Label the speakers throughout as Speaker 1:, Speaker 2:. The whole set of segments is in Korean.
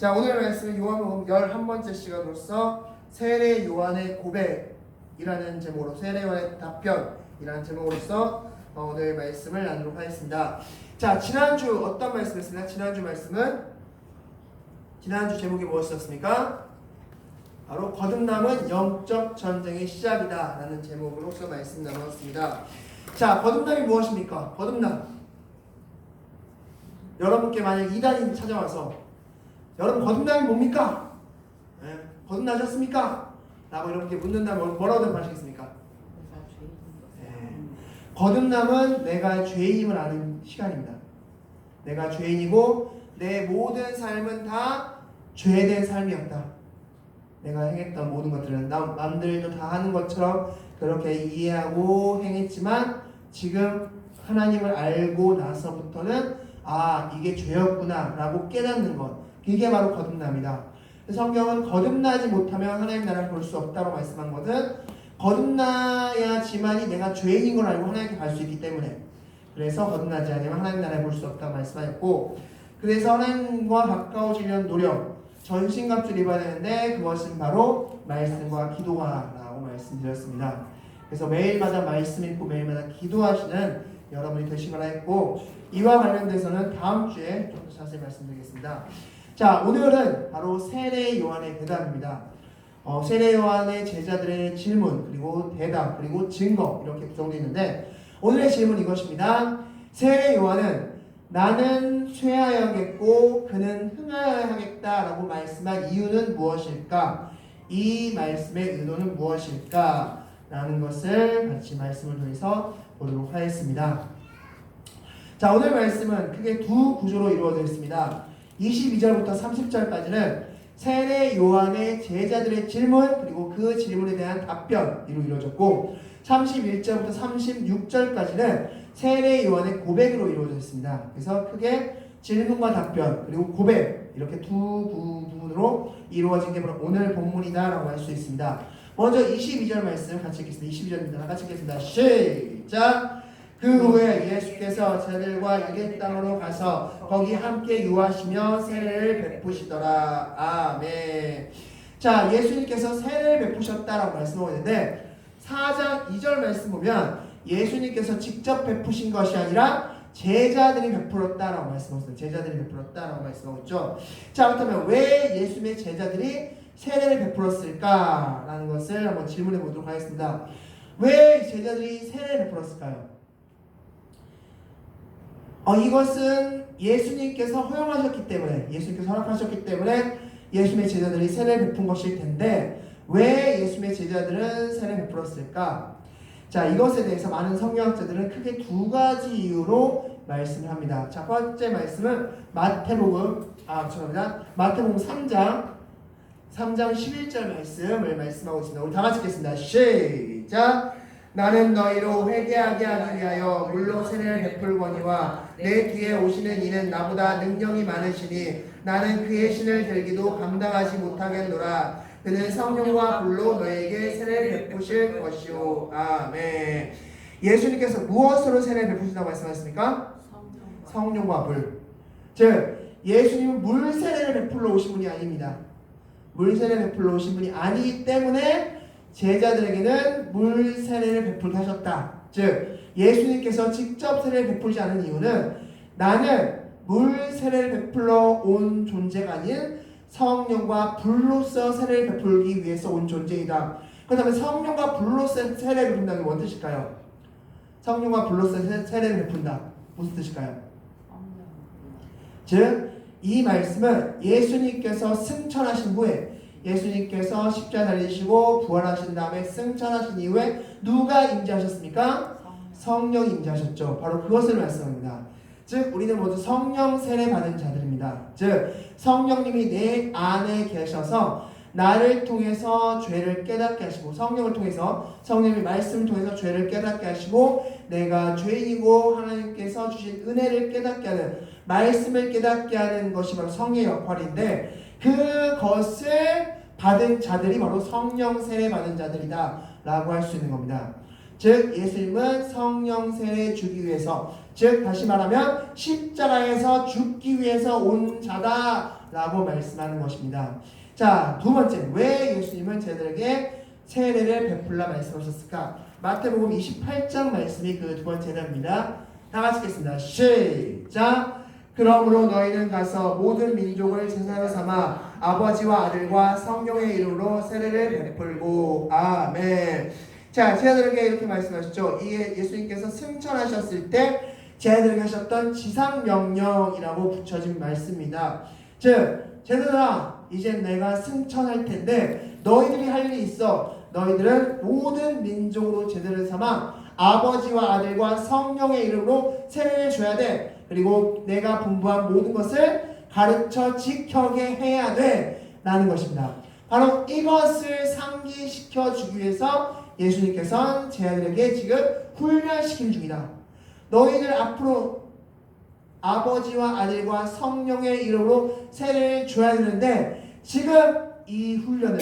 Speaker 1: 자, 오늘 말씀은 요한복음 11번째 시간으로서 세례 요한의 고백이라는 제목으로 세례 요한의 답변이라는 제목으로서 오늘 말씀을 나누도록 하겠습니다. 자, 지난주 어떤 말씀이었습니까? 지난주 제목이 무엇이었습니까? 바로 거듭남은 영적 전쟁의 시작이다 라는 제목으로서 말씀 나누었습니다. 자, 거듭남이 무엇입니까? 거듭남, 여러분께 만약 이단이 찾아와서 여러분 거듭남이 뭡니까? 거듭나셨습니까? 라고 여러분께 묻는다면 뭐라고 대답하시겠습니까? 거듭남은 내가 죄인임을 아는 시간입니다. 내가 죄인이고 내 모든 삶은 다 죄된 삶이었다. 내가 행했던 모든 것들은 남들도 다 하는 것처럼 그렇게 이해하고 행했지만 지금 하나님을 알고 나서부터는 이게 죄였구나 라고 깨닫는 것, 이게 바로 거듭남이다. 성경은 거듭나지 못하면 하나님 나라를 볼 수 없다고 말씀한 것은 거듭나야지만이 내가 죄인인 걸 알고 하나님께 갈 수 있기 때문에, 그래서 거듭나지 않으면 하나님 나라를 볼 수 없다고 말씀하셨고, 그래서 하나님과 가까워지려는 노력, 전신갑주를 입어야 되는데 그것은 바로 말씀과 기도하라고 말씀드렸습니다. 그래서 매일마다 말씀 읽고 매일마다 기도하시는 여러분이 되시거라 했고, 이와 관련돼서는 다음 주에 좀 더 자세히 말씀드리겠습니다. 자, 오늘은 바로 세례 요한의 대답입니다. 세례 요한의 제자들의 질문, 그리고 대답, 그리고 증거, 이렇게 구성되어 있는데, 오늘의 질문은 이것입니다. 세례 요한은 나는 쇠하여야겠고 그는 흥하여야겠다 라고 말씀한 이유는 무엇일까? 이 말씀의 의도는 무엇일까? 라는 것을 같이 말씀을 통해서 보도록 하겠습니다. 자, 오늘 말씀은 크게 두 구조로 이루어져 있습니다. 22절부터 30절까지는 세례 요한의 제자들의 질문, 그리고 그 질문에 대한 답변으로 이루어졌고, 31절부터 36절까지는 세례 요한의 고백으로 이루어져 있습니다. 그래서 크게 질문과 답변, 그리고 고백, 이렇게 두 부분으로 이루어진 게 바로 오늘 본문이다라고 할 수 있습니다. 먼저 22절 말씀 같이 읽겠습니다. 22절입니다. 같이 읽겠습니다. 시작! 그 후에 예수께서 제자들과 유대 땅으로 가서 거기 함께 유하시며 세례를 베푸시더라. 아멘. 자, 예수님께서 세례를 베푸셨다라고 말씀하고 있는데, 4장 2절 말씀 보면 예수님께서 직접 베푸신 것이 아니라 제자들이 베풀었다라고 말씀하셨어요. 제자들이 베풀었다라고 말씀하고 있죠. 자, 그렇다면 왜 예수님의 제자들이 세례를 베풀었을까라는 것을 한번 질문해 보도록 하겠습니다. 왜 제자들이 세례를 베풀었을까요? 이것은 예수님께서 허용하셨기 때문에, 예수님께서 허락하셨기 때문에 예수님의 제자들이 세례를 베푼 것일 텐데, 왜 예수님의 제자들은 세례를 베풀었을까? 자, 이것에 대해서 많은 성경학자들은 크게 두 가지 이유로 말씀을 합니다. 자, 첫 번째 말씀은 마태복음 3장 11절 말씀을 말씀하고 있습니다. 우리 다 같이 읽겠습니다. 시작! 나는 너희로 회개하게 하기 위하여 물로 세례를 베풀거니와 내 뒤에 오시는 이는 나보다 능력이 많으시니 나는 그의 신을 들기도 감당하지 못하겠노라. 그는 성령과 불로 너에게 세례를 베푸실 것이오. 아멘. 예수님께서 무엇으로 세례를 베푸신다고 말씀하셨습니까? 성령과 불. 즉, 예수님은 물 세례를 베풀러 오신 분이 아닙니다. 물 세례를 베풀러 오신 분이 아니기 때문에 제자들에게는 물 세례를 베풀게 하셨다. 즉, 예수님께서 직접 세례를 베풀지 않은 이유는 나는 물 세례를 베풀러 온 존재가 아닌 성령과 불로서 세례를 베풀기 위해서 온 존재이다. 그렇다면 성령과 불로서 세례를 베푼다는 게 뭔 뜻일까요? 성령과 불로서 세례를 베푼다. 무슨 뜻일까요? 즉, 이 말씀은 예수님께서 승천하신 후에, 예수님께서 십자가 달리시고 부활하신 다음에 승천하신 이후에 누가 임재하셨습니까? 성령이 임재하셨죠. 바로 그것을 말씀합니다. 즉, 우리는 모두 성령 세례 받은 자들입니다. 즉, 성령님이 내 안에 계셔서 나를 통해서 죄를 깨닫게 하시고, 성령을 통해서, 성령의 말씀을 통해서 죄를 깨닫게 하시고, 내가 죄인이고 하나님께서 주신 은혜를 깨닫게 하는, 말씀을 깨닫게 하는 것이 바로 성령의 역할인데, 그것을 받은 자들이 바로 성령 세례 받은 자들이다 라고 할 수 있는 겁니다. 즉, 예수님은 성령 세례 주기 위해서, 즉 다시 말하면 십자가에서 죽기 위해서 온 자다 라고 말씀하는 것입니다. 자, 두 번째, 왜 예수님은 제자들에게 세례를 베풀라 말씀하셨을까? 마태복음 28장 말씀이 그 두 번째 내용입니다. 다 같이 읽겠습니다. 시작! 그러므로 너희는 가서 모든 민족을 제자로 삼아 아버지와 아들과 성령의 이름으로 세례를 베풀고 아멘. 자, 제자들에게 이렇게 말씀하셨죠. 이게 예수님께서 승천하셨을 때 제자들에게 하셨던 지상명령이라고 붙여진 말씀입니다. 즉, 제자들아, 이제 내가 승천할 텐데 너희들이 할 일이 있어. 너희들은 모든 민족으로 제자를 삼아 아버지와 아들과 성령의 이름으로 세례를 줘야 돼. 그리고 내가 분부한 모든 것을 가르쳐 지켜게 해야 돼. 라는 것입니다. 바로 이것을 상기시켜 주기 위해서 예수님께서는 제자들에게 지금 훈련시키는 중이다. 너희들 앞으로 아버지와 아들과 성령의 이름으로 세례를 줘야 되는데 지금 이 훈련을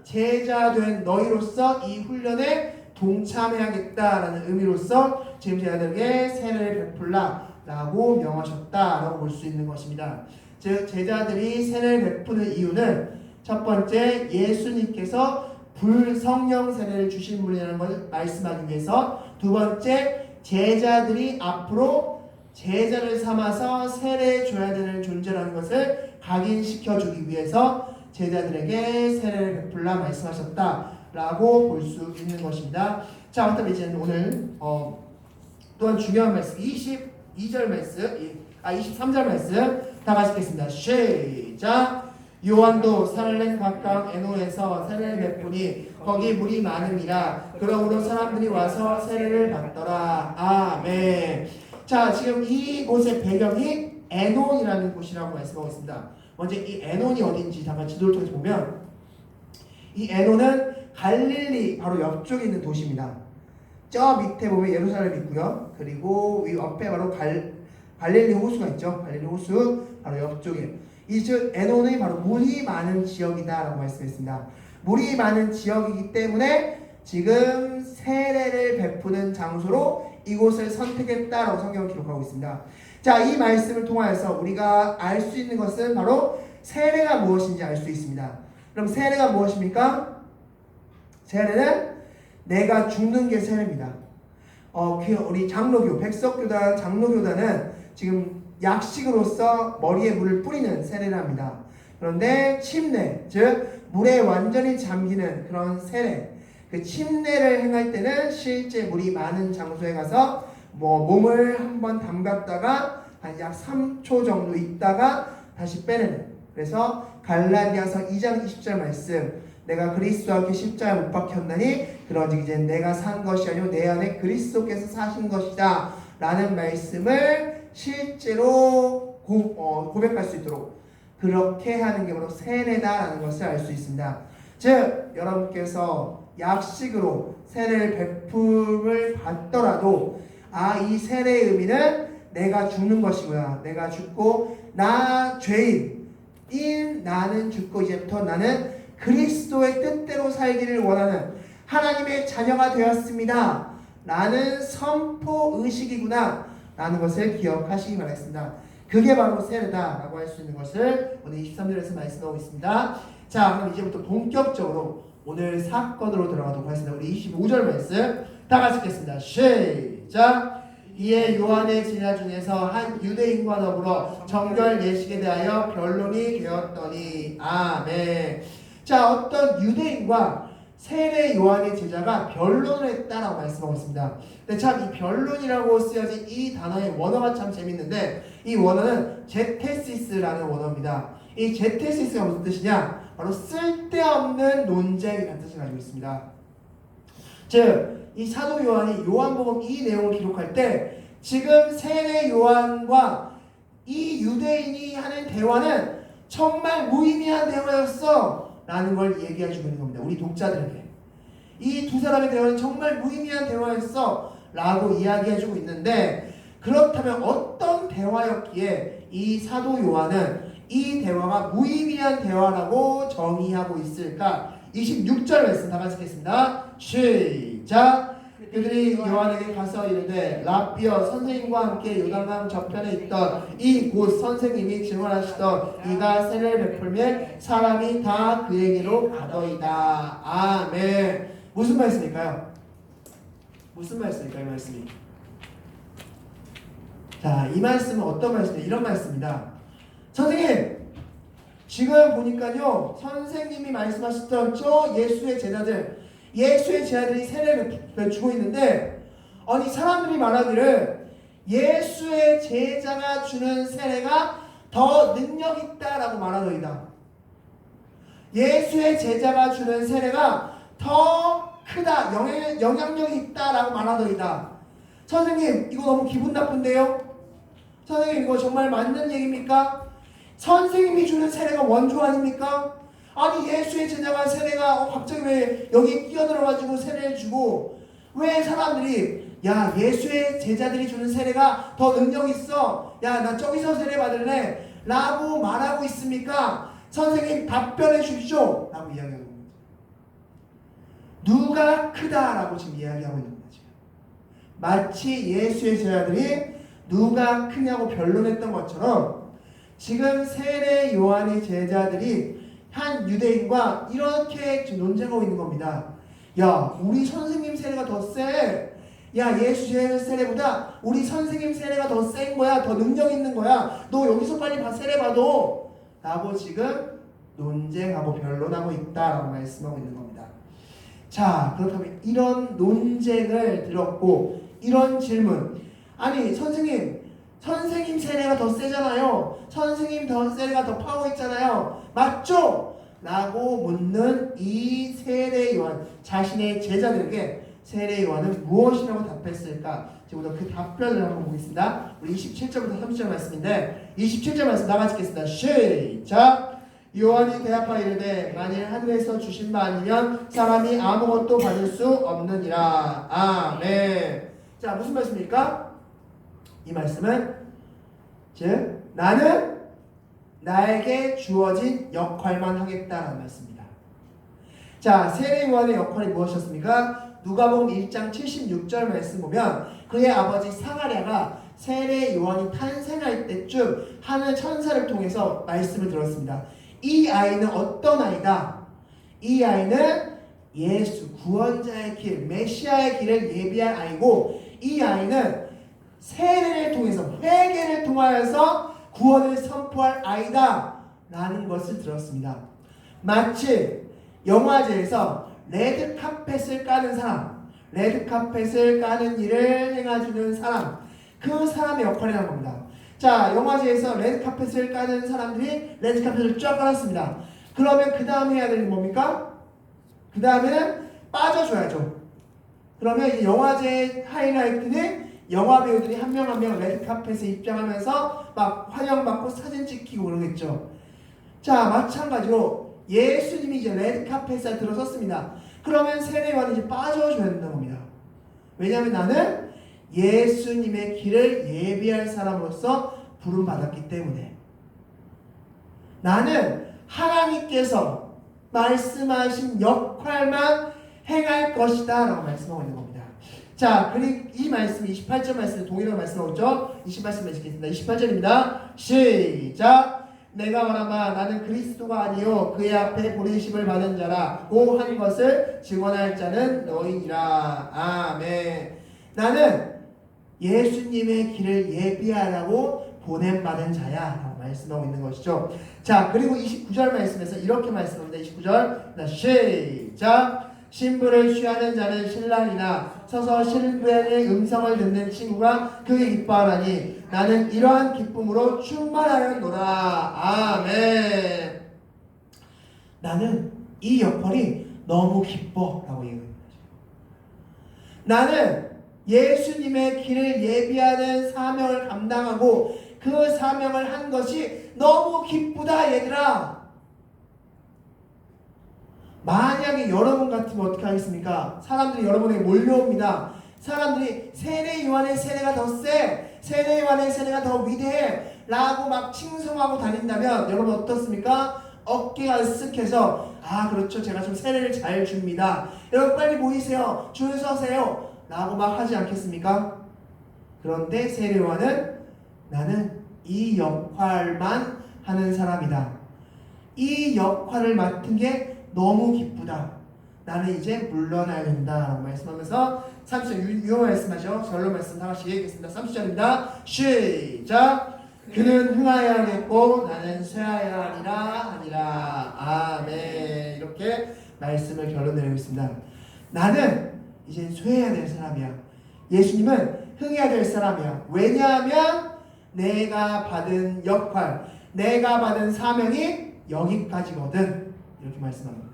Speaker 1: 제자된 너희로서 이 훈련에 동참해야겠다라는 의미로서 지금 제자들에게 세례를 베풀라 라고 명하셨다라고 볼 수 있는 것입니다. 즉 제자들이 세례를 베푸는 이유는 첫 번째 예수님께서 불성령 세례를 주신 분이라는 것을 말씀하기 위해서, 두 번째 제자들이 앞으로 제자를 삼아서 세례해 줘야 되는 존재라는 것을 각인시켜주기 위해서 제자들에게 세례를 베풀라 말씀하셨다라고 볼 수 있는 것입니다. 자, 그렇다면 이제 오늘 또한 중요한 말씀 22절 말씀, 23절 말씀 다 같이 읽겠습니다. 시작! 요한도 살렘 가까운 에노에서 세례를 베푸니 거기 물이 많음이라. 그러므로 사람들이 와서 세례를 받더라. 아멘. 자, 지금 이곳의 배경이 에논이라는 곳이라고 말씀하고 있습니다. 먼저 이 에논이 어딘지 잠깐 지도를 통해서 보면 이 에논은 갈릴리 바로 옆쪽에 있는 도시입니다. 저 밑에 보면 예루살렘이 있고요. 그리고 이 옆에 바로 갈릴리 호수가 있죠. 갈릴리 호수 바로 옆쪽에. 이 즉 에논이 바로 물이 많은 지역이다라고 말씀했습니다. 물이 많은 지역이기 때문에 지금 세례를 베푸는 장소로 이곳을 선택했다라고 성경을 기록하고 있습니다. 자, 이 말씀을 통하여서 우리가 알 수 있는 것은 바로 세례가 무엇인지 알 수 있습니다. 그럼 세례가 무엇입니까? 세례는 내가 죽는 게 세례입니다. 우리 장로교, 백석교단, 장로교단은 지금 약식으로서 머리에 물을 뿌리는 세례를 합니다. 그런데 침례, 즉 물에 완전히 잠기는 그런 세례, 그 침례를 행할 때는 실제 물이 많은 장소에 가서 몸을 한번 담갔다가 한 약 3초 정도 있다가 다시 빼내는. 그래서 갈라디아서 2장 20절 말씀, 내가 그리스도와 함께 십자가에 못 박혔나니 그런즉 이제 내가 산 것이 아니요 내 안에 그리스도께서 사신 것이다 라는 말씀을 실제로 고백할 수 있도록 그렇게 하는 게 바로 세례다라는 것을 알 수 있습니다. 즉 여러분께서 약식으로 세례를 베품을 받더라도 이 세례의 의미는 내가 죽는 것이구나. 내가 죽고 나 죄인인 나는 죽고 이제부터 나는 그리스도의 뜻대로 살기를 원하는 하나님의 자녀가 되었습니다 라는 선포 의식이구나 라는 것을 기억하시기 바라겠습니다. 그게 바로 세례다 라고 할 수 있는 것을 오늘 23절에서 말씀하고 있습니다. 자, 그럼 이제부터 본격적으로 오늘 사건으로 들어가도록 하겠습니다. 우리 25절 말씀 다 같이 읽겠습니다. 시작! 이에 요한의 제자 중에서 한 유대인과 더불어 정결 예식에 대하여 변론이 되었더니 아멘. 자, 어떤 유대인과 세례 요한의 제자가 변론을 했다라고 말씀하고 있습니다. 근데 참 이 변론이라고 쓰여진 이 단어의 원어가 참 재밌는데 이 원어는 제테시스라는 원어입니다. 이 제테시스가 무슨 뜻이냐? 바로 쓸데없는 논쟁이라는 뜻을 가지고 있습니다. 즉, 이 사도 요한이 요한복음 이 내용을 기록할 때 지금 세례 요한과 이 유대인이 하는 대화는 정말 무의미한 대화였어 라는 걸 얘기해 주고 있는 겁니다. 우리 독자들에게 이 두 사람의 대화는 정말 무의미한 대화였어 라고 이야기해 주고 있는데, 그렇다면 어떤 대화였기에 이 사도 요한은 이 대화가 무의미한 대화라고 정의하고 있을까? 26절 말씀 다 같이 읽겠습니다. 시작! 그들이 요한에게 가서 이르되 라삐여 선생님과 함께 요단강 저편에 있던 이 곧 선생님이 증언하시던 이가 세례를 베풀면 사람이 다 그에게로 가더이다. 아멘. 무슨 말씀일까요? 무슨 말씀일까요? 이 말씀이. 자, 이 말씀은 어떤 말씀이에요? 이런 말씀입니다. 선생님, 지금 보니까요, 선생님이 말씀하셨던 저 예수의 제자들이 세례를 주고 있는데, 아니 사람들이 말하기를 예수의 제자가 주는 세례가 더 능력 있다라고 말하더이다. 예수의 제자가 주는 세례가 더 크다, 영향력이 있다라고 말하더이다. 선생님, 이거 너무 기분 나쁜데요? 선생님, 이거 정말 맞는 얘기입니까? 선생님이 주는 세례가 원조 아닙니까? 아니 예수의 제자가 세례가 갑자기 왜 여기 끼어들어가지고 세례를 주고, 왜 사람들이 야 예수의 제자들이 주는 세례가 더 능력 있어, 야 나 저기서 세례 받을래 라고 말하고 있습니까? 선생님 답변해 주십시오 라고 이야기하는 겁니다. 누가 크다라고 지금 이야기하고 있는 거죠. 마치 예수의 제자들이 누가 크냐고 변론했던 것처럼 지금 세례 요한의 제자들이 한 유대인과 이렇게 지금 논쟁하고 있는 겁니다. 야, 우리 선생님 세례가 더 세. 야, 예수 세례보다 우리 선생님 세례가 더 센 거야. 더 능력 있는 거야. 너 여기서 빨리 세례 받아. 라고 지금 논쟁하고 변론하고 있다라고 말씀하고 있는 겁니다. 자, 그렇다면 이런 논쟁을 들었고 이런 질문, 아니 선생님 세례가 더 세잖아요. 선생님 세례가 더 파워 있잖아요. 맞죠? 라고 묻는 이 세례 요한, 자신의 제자들에게 세례 요한은 무엇이라고 답했을까? 지금부터 그 답변을 한번 보겠습니다. 우리 27절부터 30절 말씀인데 27절 말씀 나같이 읽겠습니다. 시작! 요한이 대답하여 이르되 만일 하늘에서 주신 바 아니면 사람이 아무것도 받을 수 없느니라. 아멘. 자, 무슨 말씀입니까? 이 말씀은 즉 나는 나에게 주어진 역할만 하겠다라는 말씀입니다. 자, 세례 요한의 역할이 무엇이었습니까? 누가복음 1장 76절 말씀 보면 그의 아버지 사가랴가 세례 요한이 탄생할 때쯤 하늘 천사를 통해서 말씀을 들었습니다. 이 아이는 어떤 아이다? 이 아이는 예수 구원자의 길, 메시아의 길을 예비한 아이고, 이 아이는 세례를 통해서 회개를 통하여서 구원을 선포할 아이다 라는 것을 들었습니다. 마치 영화제에서 레드카펫을 까는 사람, 레드카펫을 까는 일을 행해주는 사람, 그 사람의 역할이라는 겁니다. 자, 영화제에서 레드카펫을 까는 사람들이 레드카펫을 쫙 깔았습니다. 그러면 그 다음에 해야 되는 뭡니까? 그 다음에는 빠져줘야죠. 그러면 이제 영화제의 하이라이트는 영화 배우들이 한 명 한 명 레드카펫에 입장하면서 막 환영받고 사진 찍히고 그러겠죠. 자, 마찬가지로 예수님이 이제 레드카펫에 들어섰습니다. 그러면 세례요한이 이제 빠져줘야 된다는 겁니다. 왜냐하면 나는 예수님의 길을 예비할 사람으로서 부름받았기 때문에, 나는 하나님께서 말씀하신 역할만 행할 것이다 라고 말씀하고 있는 겁니다. 자, 그리고 이 말씀 28절 말씀에 동일한 말씀하고 있죠. 28절 읽겠습니다. 28절입니다. 시작! 내가 말하마 나는 그리스도가 아니요 그의 앞에 보내심을 받은 자라고 한 것을 증언할 자는 너희니라. 아멘. 나는 예수님의 길을 예비하라고 보냄받은 자야 라고 말씀하고 있는 것이죠. 자, 그리고 29절 말씀에서 이렇게 말씀합니다. 29절 시작! 신부를 취하는 자는 신랑이나 서서 신부의 음성을 듣는 친구가 그의 기뻐하나니 나는 이러한 기쁨으로 충만하였노라. 아멘. 나는 이 역할이 너무 기뻐 라고 얘기합니다. 나는 예수님의 길을 예비하는 사명을 감당하고 그 사명을 한 것이 너무 기쁘다 얘들아. 만약에 여러분 같으면 어떻게 하겠습니까? 사람들이 여러분에게 몰려옵니다. 사람들이 세례 요한의 세례가 더 세, 세례 요한의 세례가 더 위대해 라고 막 칭송하고 다닌다면 여러분 어떻습니까? 어깨가 으쓱해서 아 그렇죠, 제가 좀 세례를 잘 줍니다. 여러분 빨리 모이세요, 줄 서세요 라고 막 하지 않겠습니까? 그런데 세례요한은 나는 이 역할만 하는 사람이다. 이 역할을 맡은 게 너무 기쁘다. 나는 이제 물러나야 된다 라고 말씀하면서 30절 유효 말씀하죠. 결론 말씀 다 같이 얘기하겠습니다. 30절입니다. 시작. 그는 흥하여야 하겠고 나는 쇠하여야 하니라. 아멘. 이렇게 말씀을 결론 내리고 있습니다. 나는 이제 쇠해야 될 사람이야. 예수님은 흥해야 될 사람이야. 왜냐하면 내가 받은 역할, 내가 받은 사명이 여기까지거든. 이렇게 말씀합니다.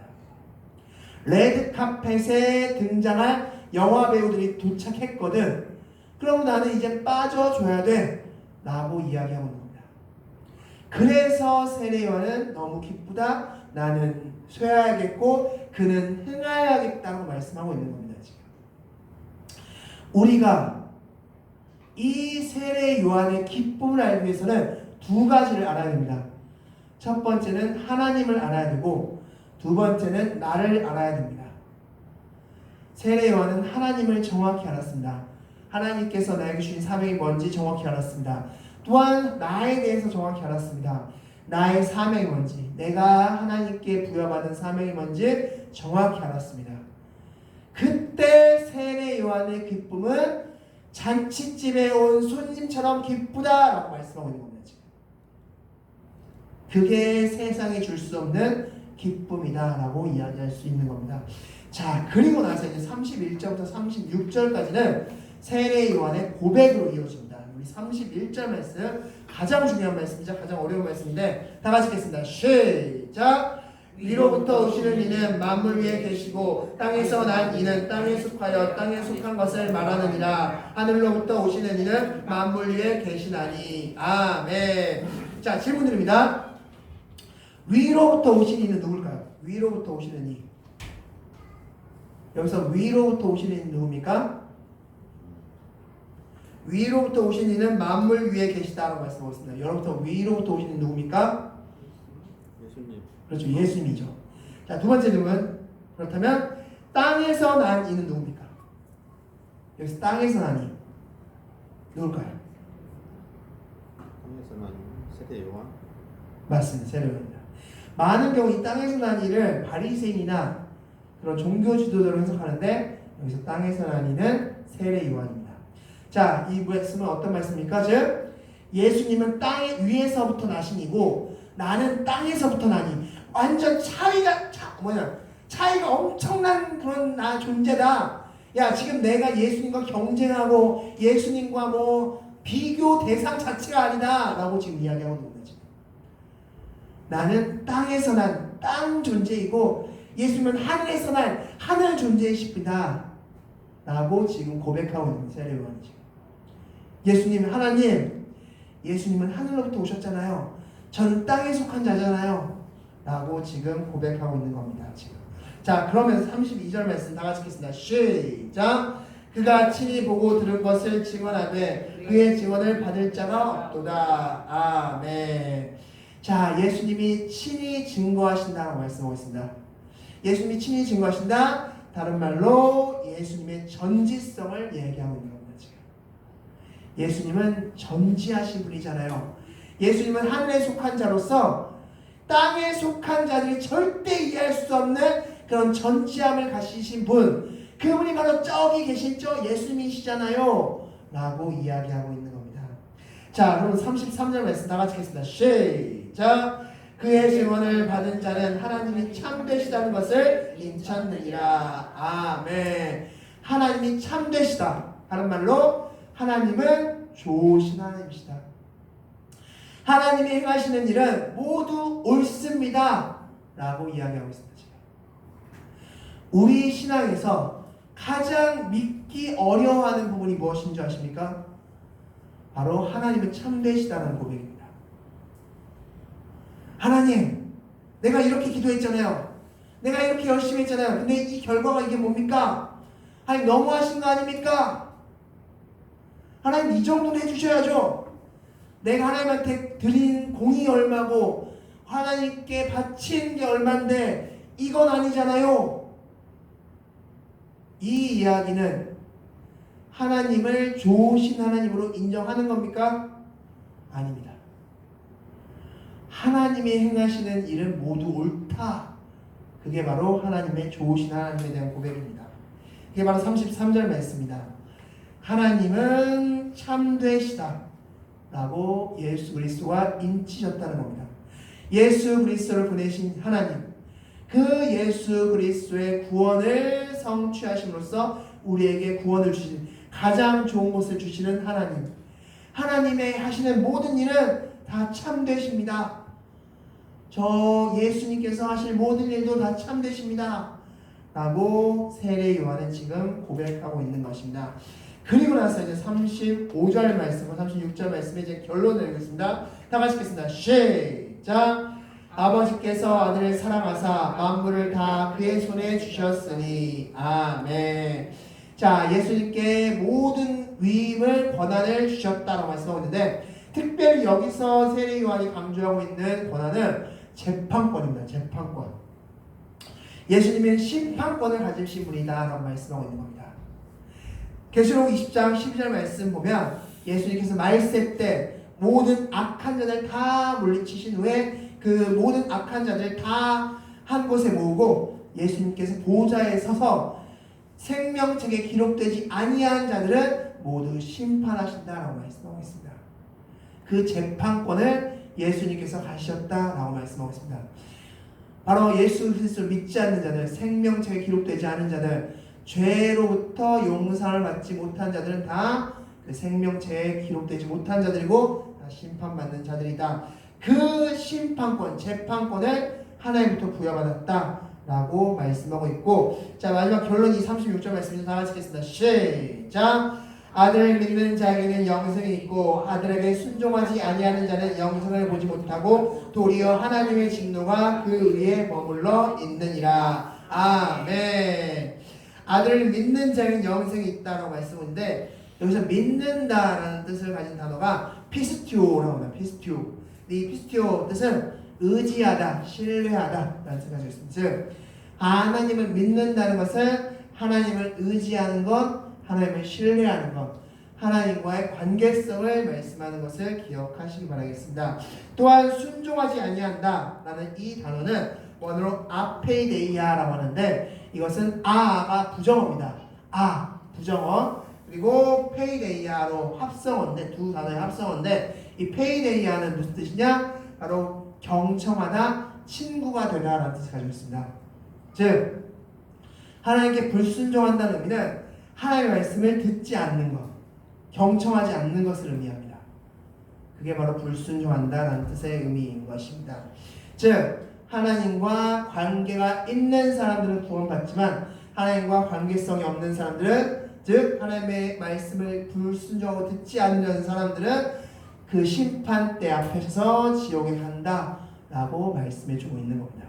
Speaker 1: 레드카펫에 등장할 영화 배우들이 도착했거든. 그럼 나는 이제 빠져줘야 돼 라고 이야기하고 있는 겁니다. 그래서 세례요한은 너무 기쁘다. 나는 쇠하야겠고 그는 흥하야겠다고 말씀하고 있는 겁니다. 지금 우리가 이 세례요한의 기쁨을 알기 위해서는 두 가지를 알아야 됩니다. 첫 번째는 하나님을 알아야 되고 두 번째는 나를 알아야 됩니다. 세례요한은 하나님을 정확히 알았습니다. 하나님께서 나에게 주신 사명이 뭔지 정확히 알았습니다. 또한 나에 대해서 정확히 알았습니다. 나의 사명이 뭔지, 내가 하나님께 부여받은 사명이 뭔지 정확히 알았습니다. 그때 세례요한의 기쁨은 잔치집에 온 손님처럼 기쁘다라고 말씀하고 있는 겁니다. 지금. 그게 세상에 줄 수 없는 기쁨이다라고 이야기할 수 있는 겁니다. 자, 그리고 나서 이제 31절부터 36절까지는 세례요한의 고백으로 이어집니다. 우리 31절 말씀 가장 중요한 말씀이자 가장 어려운 말씀인데 다 같이 읽겠습니다. 시작. 위로부터 오시는 이는 만물 위에 계시고 땅에서 난 이는 땅에 속하여 땅에 속한 것을 말하느니라. 하늘로부터 오시는 이는 만물 위에 계시나니. 아멘. 자, 질문 드립니다. 위로부터 오신 이는 누굴까요? 위로부터 오시는 이. 여기서 위로부터 오시는 이는 누굽니까? 위로부터 오신 이는 만물 위에 계시다라고 말씀하고 있습니다. 여러분부터 위로부터 오신 이는 누굽니까?
Speaker 2: 예수님.
Speaker 1: 그렇죠. 예수님이죠. 자, 두 번째 질문. 그렇다면 땅에서 난 이는 누굽니까? 여기서 땅에서 난 이. 누굴까요?
Speaker 2: 땅에서 난 세례요한.
Speaker 1: 맞습니다. 세례요한입니다. 많은 경우 이 땅에서 난 이를 바리새인이나 그런 종교 지도자로 해석하는데 여기서 땅에서 난 이는 세례요한입니다. 자, 이 말씀은 어떤 말씀입니까? 즉 예수님은 땅 위에서부터 나신 이고 나는 땅에서부터 나니. 완전 차이가 엄청난 그런 존재다. 야, 지금 내가 예수님과 경쟁하고 예수님과 뭐 비교 대상 자체가 아니다 라고 지금 이야기하고 있는 거지. 나는 땅에서 난 땅 존재이고 예수님은 하늘에서 난 하늘 존재이십니다 라고 지금 고백하고 있는 세례요한이죠. 예수님, 하나님, 예수님은 하늘로부터 오셨잖아요. 전 땅에 속한 자잖아요 라고 지금 고백하고 있는 겁니다. 지금. 자, 그러면 32절 말씀 다 같이 읽겠습니다. 시작. 그가 친히 보고 들은 것을 증언하되 그의 증언을 받을 자가 없도다. 아멘. 자, 예수님이 친히 증거하신다고 말씀하고 있습니다. 예수님이 친히 증거하신다. 다른 말로 예수님의 전지성을 얘기하고 있는 겁니다. 지금. 예수님은 전지하신 분이잖아요. 예수님은 하늘에 속한 자로서 땅에 속한 자들이 절대 이해할 수 없는 그런 전지함을 가지신 분, 그분이 바로 저기 계신 저 예수님이시잖아요 라고 이야기하고 있는 겁니다. 자, 그럼 33절 말씀 다 같이 읽겠습니다. 시작. 그의 증언을 받은 자는 하나님이 참되시다는 것을 인천느니라. 아멘. 하나님이 참되시다. 다른 말로 하나님은 좋으신 하나님이시다. 하나님이 행하시는 일은 모두 옳습니다 라고 이야기하고 있습니다. 우리 신앙에서 가장 믿기 어려워하는 부분이 무엇인 줄 아십니까? 바로 하나님은 참되시다는 고백입니다. 하나님, 내가 이렇게 기도했잖아요. 내가 이렇게 열심히 했잖아요. 근데 이 결과가 이게 뭡니까? 하나님 너무하신 거 아닙니까? 하나님 이 정도는 해주셔야죠. 내가 하나님한테 드린 공이 얼마고 하나님께 바친 게 얼만데 이건 아니잖아요. 이 이야기는 하나님을 좋으신 하나님으로 인정하는 겁니까? 아닙니다. 하나님이 행하시는 일은 모두 옳다. 그게 바로 하나님의 좋으신 하나님에 대한 고백입니다. 그게 바로 33절 말씀입니다. 하나님은 참되시다 라고 예수 그리스도가 인치셨다는 겁니다. 예수 그리스도를 보내신 하나님, 그 예수 그리스도의 구원을 성취하심으로써 우리에게 구원을 주신 가장 좋은 것을 주시는 하나님, 하나님의 하시는 모든 일은 다 참되십니다. 저 예수님께서 하실 모든 일도 다 참되십니다 라고 세례 요한은 지금 고백하고 있는 것입니다. 그리고 나서 이제 35절 말씀과 36절 말씀에 이제 결론을 내리겠습니다. 다 같이 읽겠습니다. 시작. 아버지께서 아들을 사랑하사 만물을 다 그의 손에 주셨으니 아멘. 자, 예수님께 모든 위임을 권한을 주셨다라고 말씀하고 있는데, 특별히 여기서 세례 요한이 강조하고 있는 권한은 재판권입니다. 재판권. 예수님은 심판권을 가지신 분이다라고 말씀하고 있는 겁니다. 계시록 20장 12절 말씀 보면 예수님께서 말세 때 모든 악한 자들 다 물리치신 후에 그 모든 악한 자들 다 한 곳에 모으고 예수님께서 보좌에 서서 생명책에 기록되지 아니한 자들은 모두 심판하신다라고 말씀하고 있습니다. 그 재판권을 예수님께서 가지셨다라고 말씀하고 있습니다. 바로 예수 그리스도를 믿지 않는 자들, 생명책에 기록되지 않은 자들, 죄로부터 용서를 받지 못한 자들은 다 그 생명책에 기록되지 못한 자들이고 다 심판받는 자들이다. 그 심판권, 재판권을 하나님부터 부여받았다라고 말씀하고 있고, 자, 마지막 결론이 36절 말씀입니다. 다 같이 읽겠습니다. 시작. 아들을 믿는 자에게는 영생이 있고 아들에게 순종하지 아니하는 자는 영생을 보지 못하고 도리어 하나님의 진노가 그 위에 머물러 있느니라. 아멘. 아들을 믿는 자에게는 영생이 있다라고 말씀하는데, 여기서 믿는다라는 뜻을 가진 단어가 피스티오라고 합니다. 피스티오. 이 피스티오 뜻은 의지하다, 신뢰하다라는 뜻을 가지고 있습니다. 즉, 하나님을 믿는다는 것은 하나님을 의지하는 것, 하나님을 신뢰하는 것, 하나님과의 관계성을 말씀하는 것을 기억하시기 바라겠습니다. 또한 순종하지 아니한다라는 이 단어는 원어로 아페이데이아라고 하는데, 이것은 아가 부정어입니다. 아, 부정어. 그리고 페이데이아로 합성어인데, 두 단어의 합성어인데, 이 페이데이아는 무슨 뜻이냐? 바로 경청하다, 친구가 되다라는 뜻을 가지고 있습니다. 즉, 하나님께 불순종한다는 의미는 하나님의 말씀을 듣지 않는 것, 경청하지 않는 것을 의미합니다. 그게 바로 불순종한다라는 뜻의 의미인 것입니다. 즉, 하나님과 관계가 있는 사람들은 구원받지만 하나님과 관계성이 없는 사람들은, 즉 하나님의 말씀을 불순종하고 듣지 않는 사람들은 그 심판대 앞에 서서 지옥에 간다라고 말씀해주고 있는 겁니다.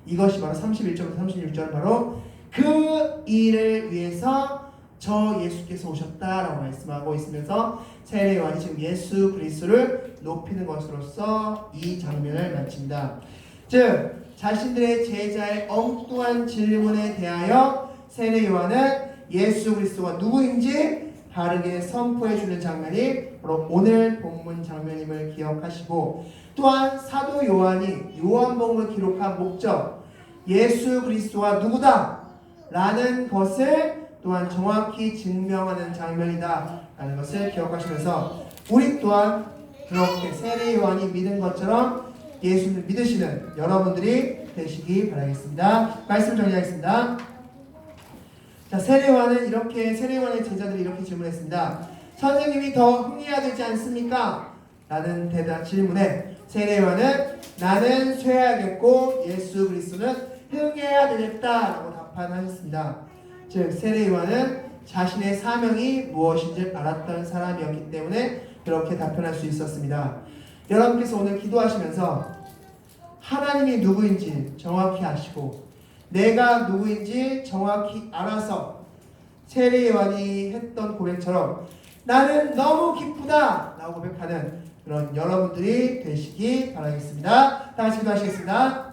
Speaker 1: 이것이 바로 31절부터 36절 바로 그 일을 위해서 저 예수께서 오셨다라고 말씀하고 있으면서 세례 요한이 지금 예수 그리스도를 높이는 것으로서 이 장면을 마칩니다. 즉, 자신들의 제자의 엉뚱한 질문에 대하여 세례 요한은 예수 그리스도가 누구인지 바르게 선포해주는 장면이 바로 오늘 본문 장면임을 기억하시고, 또한 사도 요한이 요한복음을 기록한 목적, 예수 그리스도가 누구다 라는 것을 또한 정확히 증명하는 장면이다 라는 것을 기억하시면서, 우리 또한 그렇게 세례 요한이 믿은 것처럼 예수를 믿으시는 여러분들이 되시기 바라겠습니다. 말씀 정리하겠습니다. 자, 세례 요한의 제자들이 이렇게 질문했습니다. 선생님이 더 흥해야 되지 않습니까? 라는 질문에 세례 요한은 나는 쇠야겠고 예수 그리스도는 흥해야 되겠다라고 답변하셨습니다. 즉, 세례 요한은 자신의 사명이 무엇인지 알았던 사람이었기 때문에 그렇게 답변할 수 있었습니다. 여러분께서 오늘 기도하시면서 하나님이 누구인지 정확히 아시고 내가 누구인지 정확히 알아서 세례 요한이 했던 고백처럼 나는 너무 기쁘다 라고 고백하는 그런 여러분들이 되시기 바라겠습니다. 다 같이 기도하시겠습니다.